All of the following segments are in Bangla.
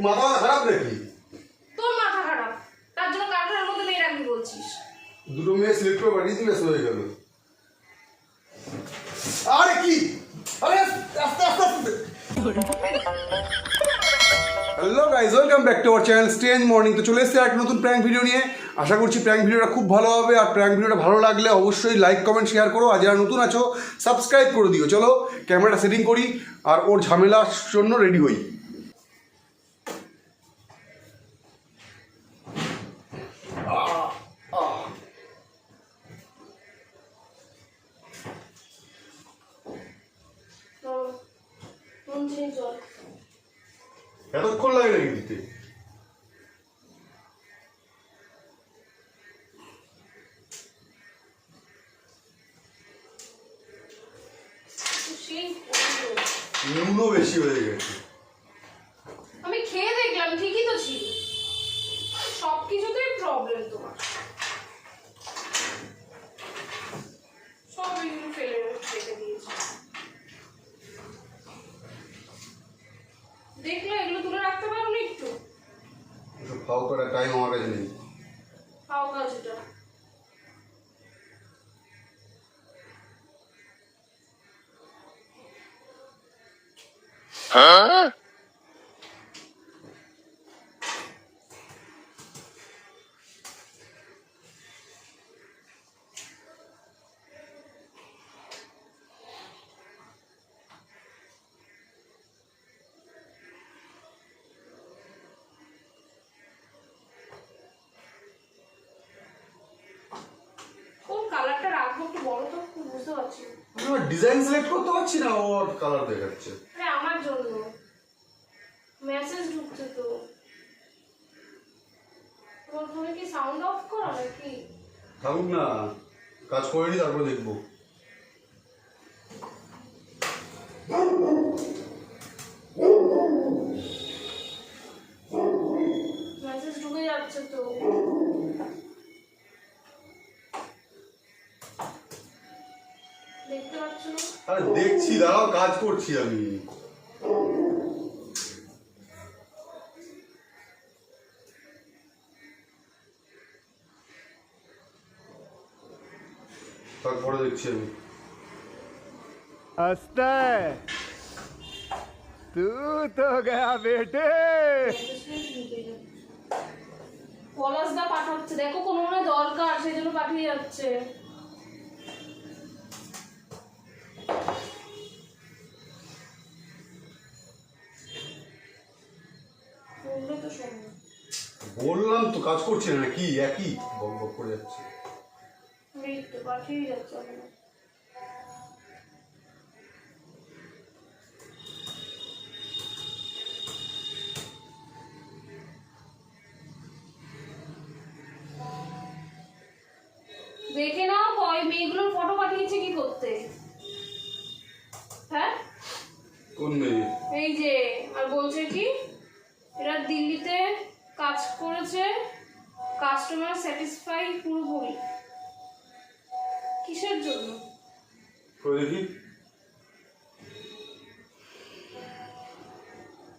মাথা খারাপ নাকি? তোর মাথা খারাপ, তার জন্য কাঠের মধ্যে মেয়ে রাখবি বলছিস? দুটো মেয়ে সিলেক্ট করে পাঠিয়ে দিলে হয়ে গেল। আরে কি, আরে আস্তে আস্তে আস্তে। Hello guys, welcome back to our channel strange morning. তো চলে এসেছি একটা নতুন প্র্যাঙ্ক ভিডিও নিয়ে। আশা করছি প্র্যাঙ্ক ভিডিওটা খুব ভালো হবে। আর প্র্যাঙ্ক ভিডিওটা ভালো লাগলে অবশ্যই লাইক কমেন্ট শেয়ার করো। আর যারা নতুন আছো সাবস্ক্রাইব করে দিও। চলো ক্যামেরাটা সেটিং করি আর ওর ঝামেলার জন্য রেডি হই। এতক্ষণ লাগে নাকি দিতে? নুনও বেশি হয়ে গেছে। আমি খেয়ে দেখলাম ঠিকই তো ছিল। সব কিছুতেই প্রবলেম তোমার। সব এগুলো ফেলে রেখে দিয়েছি। দেখলে এগুলো তুলে রাখতে পারো না একটু? ফাও করার টাইম আমার কাছে নেই। ফাও কাজ এটা। Huh? কোন কালারটা রাখবো একটু বলো তো, বুঝতে পারছি না। আমি ডিজাইন সিলেক্ট করতে পারছি না, ওর কালার দেখাচ্ছে। আরে আমার জন্য মেসেজ ঢুকছে তো। তোমার ফোনে কি সাউন্ড অফ করা নাকি? থাকুক না, কাজ করে নি তারপর দেখবো। মেসেজ ঢুকে যাচ্ছে তো। দেখতে পাচ্ছ না? আরে দেখছি, দাঁড়াও, কাজ করছি আমি। তারপরে দেখছি আমি। हंसता है तू तो गया बेटे। পলাশদা পাঠাচ্ছে, দেখো কোনো মনে হয় দরকার সেই জন্য পাঠিয়ে যাচ্ছে। বললে তো শোনো। বললাম তো কাজ করছি না, কি একই বক বক করে যাচ্ছে। এই তো পাঠিয়ে যাচ্ছে আমার। দেখে নাও ওই মেয়েগুলোর ফটো পাঠিয়েছে কি করতে? হ্যাঁ কোন মেয়ে? এই যে, আর বলছে কি এরা দিল্লিতে কাজ করেছে, কাস্টমার স্যাটিসফাই পুরোপুরি। কিসের জন্য? করে দেখি।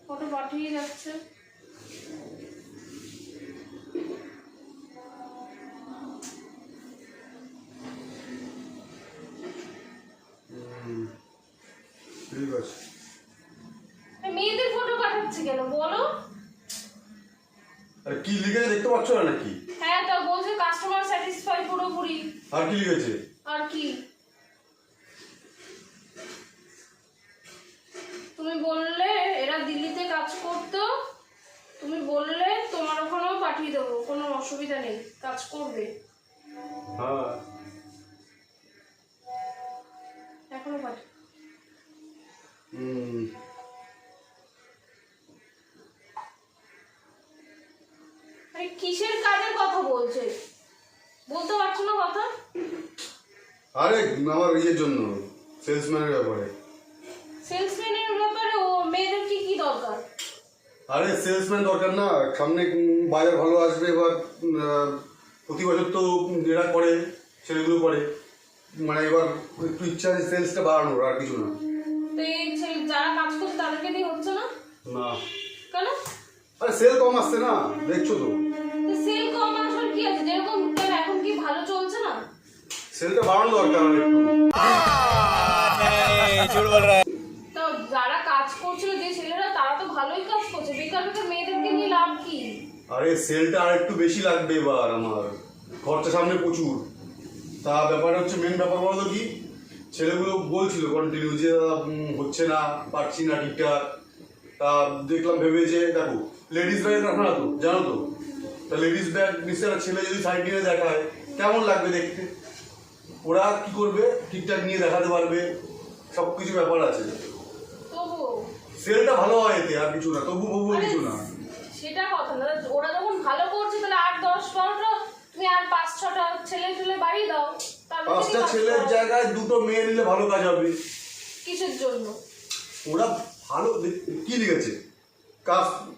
ফটো পাঠিয়ে যাচ্ছে। ঠিক আছে। মেয়েদের ফটো পাঠাচ্ছে কেন বলো? আর কি লিখেছে দেখতে পাচ্ছ না নাকি? হ্যাঁ, তা বলছে কাস্টমার স্যাটিসফাই পুরোপুরি। আর কি লিখেছে? আর কি? তুমি বললে এরা দিল্লিতে কাজ করতো, তুমি বললে তোমার ওখানেও পাঠিয়ে দেবো, কোনো অসুবিধা নেই, কাজ করবে। হ্যাঁ, এখনো পাঠিয়ে। আরে কিসের কাজের কথা বলছে? বলতে পারছো না কথা? আরে আমার ইয়ের জন্য, সেলসম্যানের ব্যাপারে। সেলসম্যানের ব্যাপারে ও মেয়েদের কি কি দরকার? আরে সেলসম্যান দরকার না, সামনে বাজার ভালো আসবে। এবার প্রতি বছর তো এরা করে, ছেলেগুলো করে, মানে এবার একটু ইচ্ছা আছে সেলসটা বাড়ানোর, আর কিছু না। তো এই ছেলে যারা কাজ করছে তাদেরকে দিয়ে হচ্ছে না? না। কেন? আরে সেল কম আসছে না, দেখছো তো। সেল কম আসার কি আছে, যেরকম কেন এখন কি ভালো চলছে না? সেলটা বাড়ানো দরকার আর একটু। তো যারা কাজ করছিল যে ছেলেরা, তারা তো ভালোই কাজ করছে, বেকার বেকার মেয়েদেরকে নিয়ে লাভ কি? আরে সেলটা আর একটু বেশি লাগবে এবার, আমার খরচা সামনে প্রচুর। তা ব্যাপারটা হচ্ছে, মেন ব্যাপার বলো তো কি, ছেলেগুলো বলছিল কন্টিনিউ যে হচ্ছে না, পারছি না ঠিকঠাক। তা দেখলাম ভেবে যে দেখো লেডিস ব্যাগ রাখা না তো, জানো তো। তা লেডিস ব্যাগ নিশ্চয় ছেলে যদি সাইড নিয়ে দেখায় কেমন লাগবে দেখতে, ওরা কি করবে, ঠিকঠাক নিয়ে দেখাতে পারবে, সব কিছু ব্যাপার আছে। তবু সেলটা ভালো হয় এতে, আর কিছু না, তবু বউ কিছু না। সেটা কথা না, ওরা যখন ভালো করছে তাহলে 8-10-12টা তুমি আর 5-6টা ছেলে বাড়িয়ে দাও। তাহলে 5টা ছেলের জায়গায় 2টো মেয়ে নিলে ভালো কাজ হবে। কিসের জন্য? ওরা ভালো কি লিখেছে,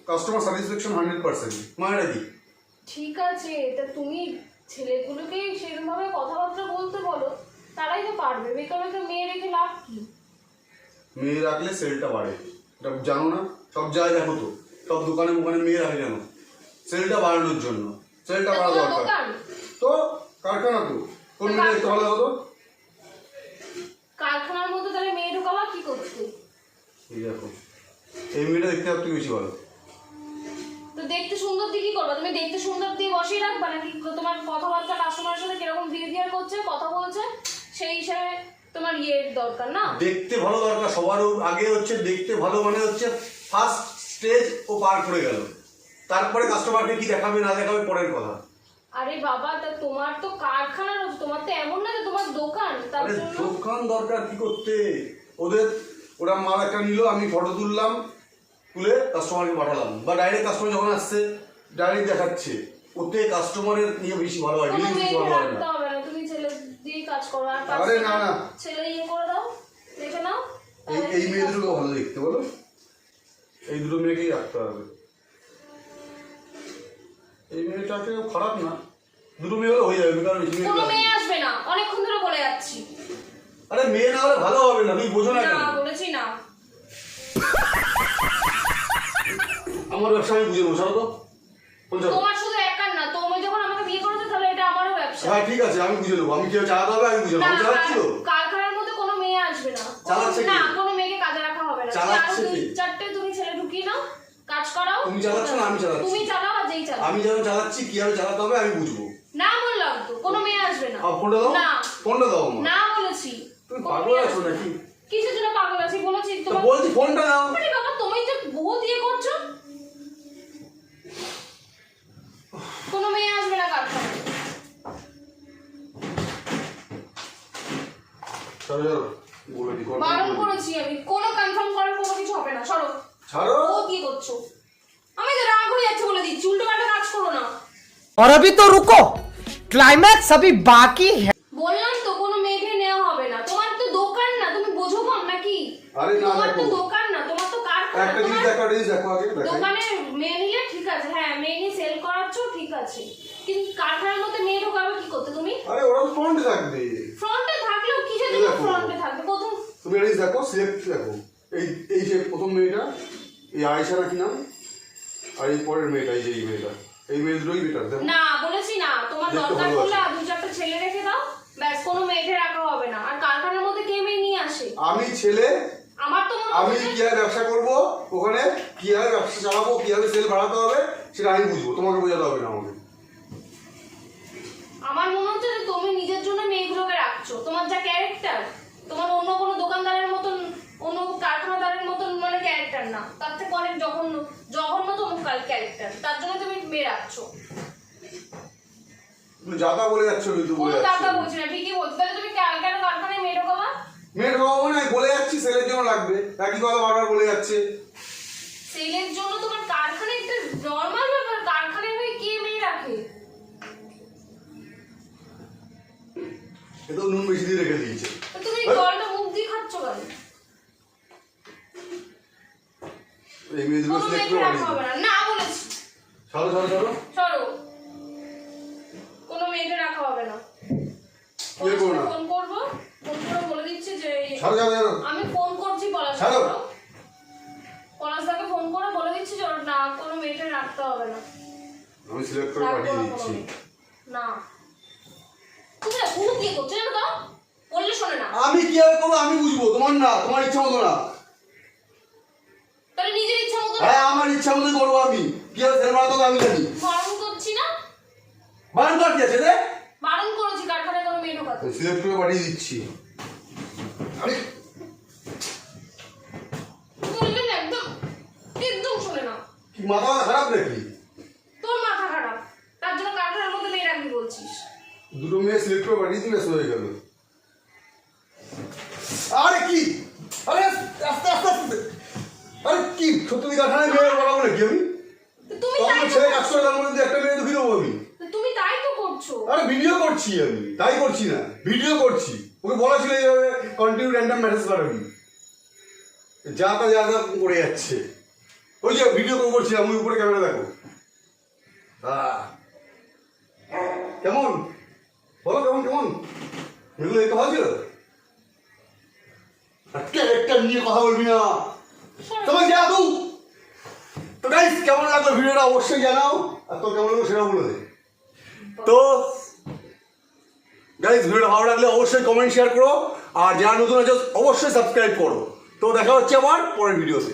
কাস্টমার স্যাটিসফ্যাকশন 100%, মানেটা কি? ঠিক আছে, তা তুমি ছেলেগুলোকে সেরকম ভাবে কথাবার্তা বলতে বলো, তারাই তো পারবে। বেকার বেকার মেয়ে রেখে লাভ কি? মেয়ে রাখলে সেলটা বাড়ে, এটা জানো না? সব জায়গায় দেখো তো, সব দোকানে মেয়ে রাখে কেন? সেলটা বাড়ানোর জন্য। সেলটা বাড়া তোমার দরকার। দোকান তো কারখানা তো, কোন মেয়ে দেখতে ভালো হতো? কারখানার মধ্যে তাহলে মেয়ে ঢোকাবা কি করতে? এই দেখো, এই মেয়েটা দেখতে সবথেকে বেশি ভালো। তো দেখতে সুন্দর দিয়ে কি করবা? তুমি দেখতে সুন্দর দিয়ে বসিয়ে রাখবা নাকি? তোমার কথাবার্তা কাস্টমারের সাথে কিরকম বিহেভিয়ার করছে, কথা বলছে, সেই হিসাবে তোমার ইয়ের দরকার না? দেখতে ভালো দরকার সবার আগে হচ্ছে, দেখতে ভালো মানে হচ্ছে ফার্স্ট স্টেজ ও পার করে গেল, তারপরে কাস্টমারকে কি দেখাবে না দেখাবে পরের কথা। আরে বাবা, তা তোমার তো কারখানা রয়েছে, তোমার তো এমন না যে তোমার দোকান, তার আরে জন্য দোকান দরকার কি করতে? ওরা মাল একটা নিল, আমি ফটো তুললাম, তুলে কাস্টমারকে পাঠালাম, বা ডাইরেক্ট কাস্টমার যখন আসছে ডাইরেক্ট দেখাচ্ছে, ওতে কাস্টমারের নিয়ে বেশি ভালো হয়, কোনো ডিলিং বেশি মেয়েকে ভালো হয় রাখতে না। হবে না, তুমি ছেলে দিয়ে কাজ করো। আর আরে না, না। ছেলে ইয়ে করে দাও, দেখে নাও। এই মেয়ে দুটোকে ভালো দেখতে বলো, এই দুটো মেয়েকেই রাখতে হবে। এই মেয়েটাকে খারাপ না, দুটো মেয়ে হলে হয়ে যাবে, কারণ বেশি মেয়ে কোনো লাগবে। মেয়ে আসবে না, অনেকক্ষণ ধরে বলে যাচ্ছি। আরে মেয়ে না হলে ভালো হবে না, তুমি বোঝো না কেন? না বলেছি না। আমার ব্যবসা আমি বুঝে নেবো, ছাড়ো তো। কোন ছাড়ো? তোমার শুধু একার না, তুমি যখন আমাকে বিয়ে করেছো তাহলে এটা আমারও ব্যবসা। হ্যাঁ ঠিক আছে, আমি বুঝে নেবো, আমি কেউ চালাতে হবে, আমি বুঝে নেবো। না, আমি চালাচ্ছি তো। কারখানার মধ্যে কোনো মেয়ে আসবে না। চালাচ্ছে না, কে? কোনো মেয়েকে কাজে রাখা হবে না। চালাচ্ছে আরো কে? 2-4টে তুমি ছেলে ঢুকিয়ে নাও, কাজ করাও। তুমি চালাচ্ছ না, আমি চালাচ্ছি। তুমি চালাও আর যেই চালাও। আমি যেন চালাচ্ছি, কিভাবে চালাতে হবে আমি বুঝবো। না বললাম তো, কোনো মেয়ে আসবে না। ফোনটা দাও, না। ফোনটা দাও আমার। না বলেছি। তুমি কোনো পাগল মেয়ে আছো আসবে না। নাকি? কিসের জন্য পাগল আছি বলেছি তো তোমার? বলছি ফোনটা দাও। আরে বাবা, তুমি তো বহুত ইয়ে করছো। কোনো মেয়ে আসবে না কারখানায়। ছাড়ো ছাড়ো, বলে দি বারণ করেছি আমি, কোনো কনফার্ম করার কোনো কিছু হবে না। সরো। ছাড়ো। ও কি করছো? আমি তো রাগ হয়ে যাচ্ছে বলে দিচ্ছি, উল্টো পাল্টা কাজ করো না। और अभी तो रुको, क्लाइमैक्स अभी बाकी है। বললাম তো কোনো মেয়েকে নেওয়া হবে না। তোমার তো দোকান না, তুমি বোঝো কম নাকি? আরে না, তোমার তো দেখো। দোকান না, তোমার তো কারখানা। একটা জিনিস তোমার দেখো, একটা জিনিস দেখো আগে দেখো। দোকানে মেয়ে নিলে ঠিক আছে, হ্যাঁ মেয়ে নিয়ে সেল করাচ্ছ ঠিক আছে, কিন্তু কারখানার মধ্যে মেয়ে ঢোকাবে কি করতে তুমি? আরে ওরা ফ্রন্টে থাকবে। ফ্রন্টে থাকলেও কিসের জন্য দেখো। ফ্রন্টে থাকবে? প্রথম তুমি একটা জিনিস দেখো, সিলেক্ট দেখো, এই যে প্রথম মেয়েটা, এই আয়েশা নাকি নাম, আর এই পরের মেয়েটা, এই যে এই মেয়েটা, এই মেয়ে দুটোই বেটার দেখো। না বলেছি না, তোমার দেখতে দরকার ভালো পড়লে আছে। আর 2-4টা ছেলে রেখে দাও, ব্যাস, কোনো মেয়েকে রাখা হবে না। আর কারখানার মধ্যে কে মেয়ে নিয়ে আসে? আমি ছেলে, আমার তো মনে আমি হচ্ছে কিভাবে ব্যবসা করবো, ওখানে কিভাবে ব্যবসা চালাবো, কিভাবে সেল বাড়াতে হবে সেটা আমি বুঝবো, তোমাকে বোঝাতে হবে না আমাকে। আমার মনে হচ্ছে যে তুমি নিজের জন্য মেয়েগুলোকে রাখছো। তোমার যা ক্যারেক্টার, তোমার অন্য কোনো দোকানদারের মতন, অন্য কারখানাদারের মতন মানে ক্যারেক্টার না, তার থেকে অনেক জঘন্যতম ক্যারেক্টার, তার জন্য তুমি মেয়ে রাখছো। তুমি যাতা বলে যাচ্ছ, কিন্তু বলে কোনো টাকা যাচ্ছ বলছি না, ঠিকই বলছি। তাহলে তুমি কেন কারখানায় মেয়ে ঢোকাবা? মেয়ের বাবা মানে আমি বলে যাচ্ছি সেলের জন্য লাগবে, একই কথা বারবার বলে যাচ্ছে। সেলের জন্য তোমার কারখানায় একটা নর্মাল ব্যাপার, কারখানায় হয়ে কে মেয়ে রাখে? এ তো নুন বেশি দিয়ে রেখে দিয়েছে। তো তুমি জলটা মুখ দিয়ে খাচ্ছ কেন? এই মেয়েগুলো কোনো সিলেক্ট মেয়েকে করে রাখা হবে বাড়িয়ে না। না বলেছি। ছাড়ো ছাড়ো ছাড়ো। সরো। কোনো মেয়েকে রাখা হবে না। কে করো না? ফোন করবো, ফোন করে বলে দিচ্ছি যে ছাড়ো ছাড়ো ছাড়ো। আমি ফোন করছি ছাড়ো। পলাশদাকে ফোন করে বলে দিচ্ছি যে ওর না কোনো মেয়েকে রাখতে হবে না। আমি সিলেক্ট করে রাখবো পাঠিয়ে না দিচ্ছি। কোনোদিন। না তুমি না গুরু দিয়ে করছো জানো তো, বললে শোনে না। আমি কি আর করবো আমি বুঝবো, তোমার না, তোমার ইচ্ছা মতো না। তাহলে নিজের ইচ্ছা মতো হ্যাঁ আমার ইচ্ছা মতোই করবো আমি, কি আর সেল মারাতে হবে আমি জানি। বারণ করছি না, বারণ কর কি আছে রে? বারণ করেছি কারখানায় কোনো মেয়ে ঢোকাতে। সিলেক্ট করে পাঠিয়ে দিচ্ছি। আরে বললে না একদম একদম শোনে না। কি মাথা খারাপ নাকি? তোর মাথা খারাপ, তার জন্য কারখানার মধ্যে মেয়ে রাখবি বলছিস। দুটো মেয়ে সিলেক্ট করে পাঠিয়ে দিলে হয়ে গেল। আরে কি, আরে আস্তে আস্তে আস্তে, আরে কি সত্যি কারখানায় মেয়ে বলাবো নাকি আমি? তুমি তখন তাই ছেলে কাজ করে তার মধ্যে একটা মেয়ে ঢুকিয়ে দেবো আমি? তুমি তাই তো করছো। আরে ভিডিও করছি আমি, তাই করছি না, ভিডিও করছি। ওকে বলা ছিল এইভাবে কন্টিনিউ র্যান্ডম মেসেজ করবি, যা তা যা তা করে যাচ্ছে। ওই যে ভিডিও করছি আমি, উপরে ক্যামেরা দেখো। কেমন বলো, কেমন কেমন এগুলো দেখতে ভালো ছিল? ক্যারেক্টার নিয়ে কথা বলবি না, তোমার যা দু। তো গাইস কেমন লাগলো ভিডিওটা অবশ্যই জানাও, আর তো কেমন লাগলো সেটা বলে দে। তো গাইস ভিডিওটা ভালো লাগলে অবশ্যই কমেন্ট শেয়ার করো, আর যারা নতুন আছে অবশ্যই সাবস্ক্রাইব করো। তো দেখা হচ্ছে আবার পরের ভিডিওতে।